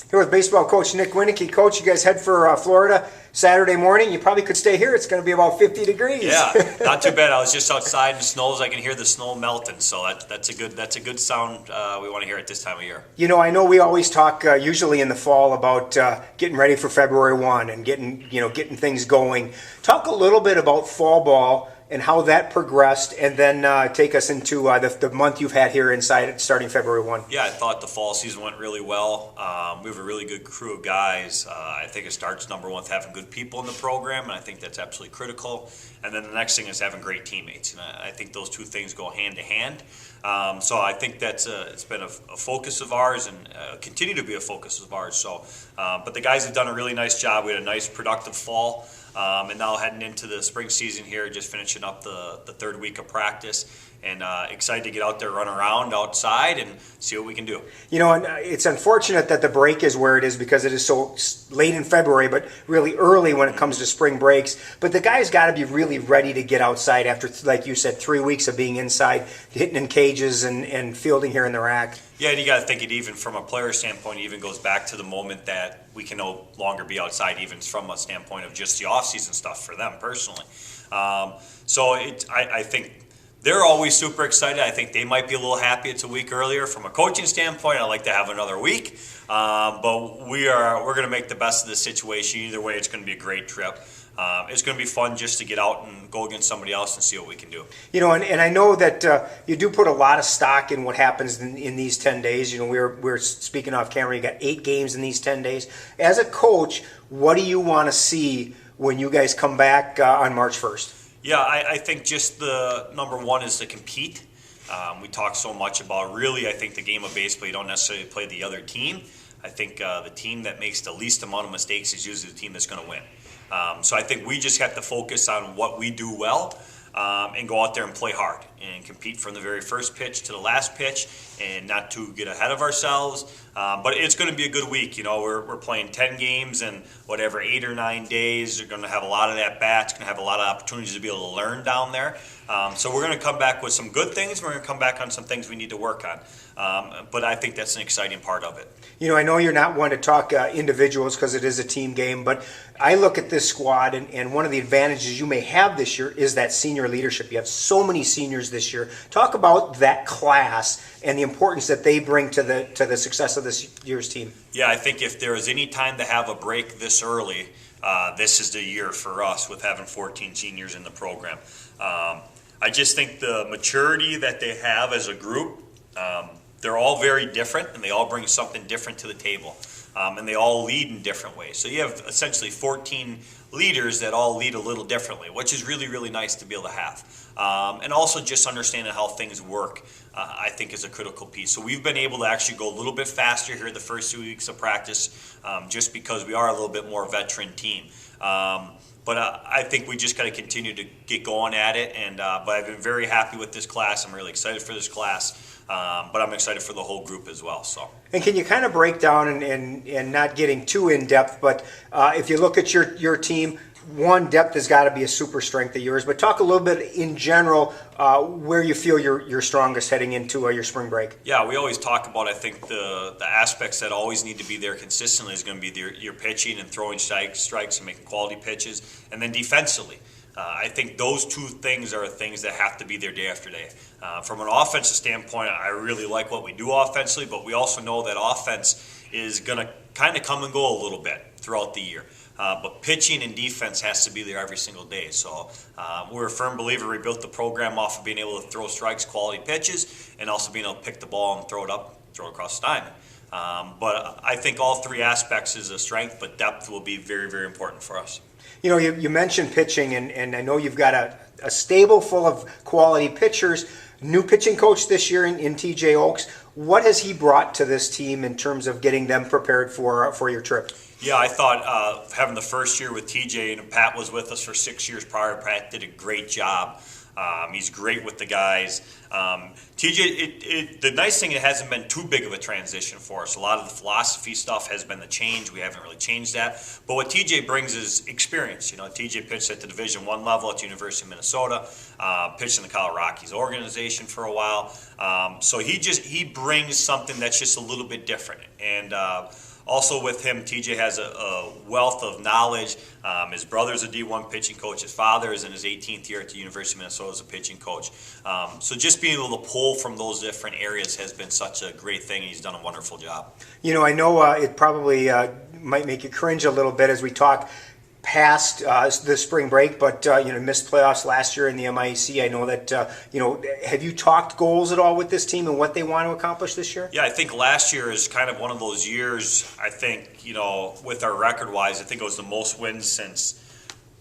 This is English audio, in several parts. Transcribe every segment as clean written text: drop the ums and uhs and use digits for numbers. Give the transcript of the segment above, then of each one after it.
Here with baseball coach Nick Winecke. Coach, you guys head for Florida Saturday morning. You probably could stay here. It's going to be about 50 degrees. Yeah, not too bad. I was just outside and it snows. I can hear the snow melting, so that's a good sound we want to hear at this time of year. You know, I know we always talk usually in the fall about getting ready for February 1 and getting things going. Talk a little bit about fall ball and how that progressed, and then take us into the month you've had here inside starting February 1. Yeah, I thought the fall season went really well. We have a really good crew of guys. I think it starts number one with having good people in the program, and I think that's absolutely critical. And then the next thing is having great teammates, and I think those two things go hand to hand. So I think that's it's been a focus of ours and continue to be a focus of ours. So, but the guys have done a really nice job. We had a nice productive fall. And now heading into the spring season here, just finishing up the third week of practice, and excited to get out there, run around outside, and see what we can do. You know, and it's unfortunate that the break is where it is because it is so late in February, but really early when it comes to spring breaks. But the guys got to be really ready to get outside after, like you said, 3 weeks of being inside, hitting in cages and fielding here in the rack. Yeah, and you got to think it even from a player standpoint, it even goes back to the moment that we can no longer be outside, even from a standpoint of just the off-season stuff for them personally. So I think they're always super excited. I think they might be a little happy it's a week earlier. From a coaching standpoint, I'd like to have another week. But we're going to make the best of the situation. Either way, it's going to be a great trip. It's going to be fun just to get out and go against somebody else and see what we can do. You know, and I know that you do put a lot of stock in what happens in these 10 days. You know, we're speaking off camera. You got 8 games in these 10 days. As a coach, what do you want to see when you guys come back on March 1st? Yeah, I think just the number one is to compete. We talk so much about really, I think the game of baseball, you don't necessarily play the other team. I think the team that makes the least amount of mistakes is usually the team that's going to win. So I think we just have to focus on what we do well and go out there and play hard and compete from the very first pitch to the last pitch and not to get ahead of ourselves. But it's going to be a good week. You know, we're playing 10 games in whatever 8 or 9 days. They're going to have a lot of at-bats, going to have a lot of opportunities to be able to learn down there. So we're going to come back with some good things. We're going to come back on some things we need to work on. But I think that's an exciting part of it. You know, I know you're not one to talk individuals because it is a team game, but I look at this squad, and one of the advantages you may have this year is that senior leadership. You have so many seniors this year. Talk about that class and the importance that they bring to the success of this year's team. Yeah, I think if there is any time to have a break this early, this is the year for us with having 14 seniors in the program. I just think the maturity that they have as a group, they're all very different, and they all bring something different to the table, and they all lead in different ways. So you have essentially 14 leaders that all lead a little differently, which is really, really nice to be able to have. And also just understanding how things work, I think is a critical piece. So we've been able to actually go a little bit faster here the first 2 weeks of practice, just because we are a little bit more veteran team. But I think we just got to continue to get going at it. And but I've been very happy with this class. I'm really excited for this class. But I'm excited for the whole group as well. So. And can you kind of break down and not getting too in depth, but if you look at your team, one, depth has got to be a super strength of yours. But talk a little bit in general where you feel you're strongest heading into your spring break. Yeah, we always talk about, I think, the aspects that always need to be there consistently is going to be your pitching and throwing strikes and making quality pitches, and then defensively. I think those two things are things that have to be there day after day. From an offensive standpoint, I really like what we do offensively, but we also know that offense is going to kind of come and go a little bit throughout the year. But pitching and defense has to be there every single day. So we're a firm believer. We built the program off of being able to throw strikes, quality pitches, and also being able to pick the ball and throw it across the diamond. But I think all three aspects is a strength, but depth will be very, very important for us. You know, you mentioned pitching, and I know you've got a stable full of quality pitchers. New pitching coach this year in TJ Oaks. What has he brought to this team in terms of getting them prepared for your trip? Yeah, I thought having the first year with TJ, and Pat was with us for 6 years prior. Pat did a great job. He's great with the guys. TJ, the nice thing, it hasn't been too big of a transition for us. A lot of the philosophy stuff has been the change. We haven't really changed that. But what TJ brings is experience. You know, TJ pitched at the Division I level at the University of Minnesota, pitched in the Colorado Rockies organization for a while. So he brings something that's just a little bit different. And Also with him, TJ has a wealth of knowledge. His brother's a D1 pitching coach. His father is in his 18th year at the University of Minnesota as a pitching coach. So just being able to pull from those different areas has been such a great thing, and he's done a wonderful job. You know, I know it probably might make you cringe a little bit as we talk past the spring break, but missed playoffs last year in the MIAC. I know that have you talked goals at all with this team and what they want to accomplish this year? Yeah, I think last year is kind of one of those years. I think with our record wise, I think it was the most wins since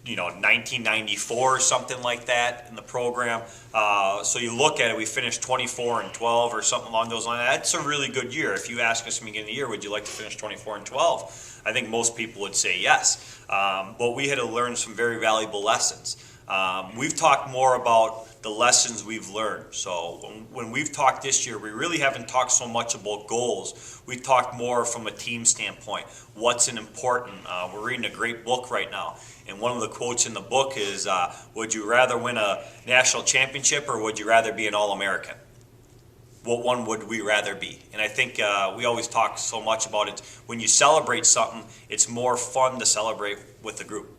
1994 or something like that in the program. So you look at it, we finished 24-12 or something along those lines. That's a really good year. If you ask us at the beginning of the year, would you like to finish 24-12? I think most people would say yes. But we had to learn some very valuable lessons. We've talked more about the lessons we've learned. So when we've talked this year, we really haven't talked so much about goals. We talked more from a team standpoint. What's an important? We're reading a great book right now. And one of the quotes in the book is, would you rather win a national championship or would you rather be an All-American? What one would we rather be? And I think we always talk so much about it. When you celebrate something, it's more fun to celebrate with a group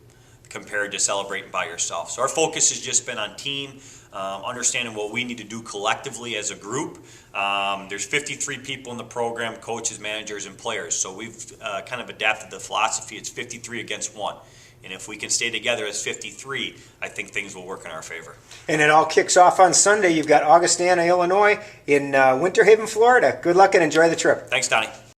compared to celebrating by yourself. So our focus has just been on team, understanding what we need to do collectively as a group. There's 53 people in the program, coaches, managers, and players. So we've kind of adapted the philosophy. It's 53 against 1. And if we can stay together as 53, I think things will work in our favor. And it all kicks off on Sunday. You've got Augustana, Illinois in Winter Haven, Florida. Good luck and enjoy the trip. Thanks, Donnie.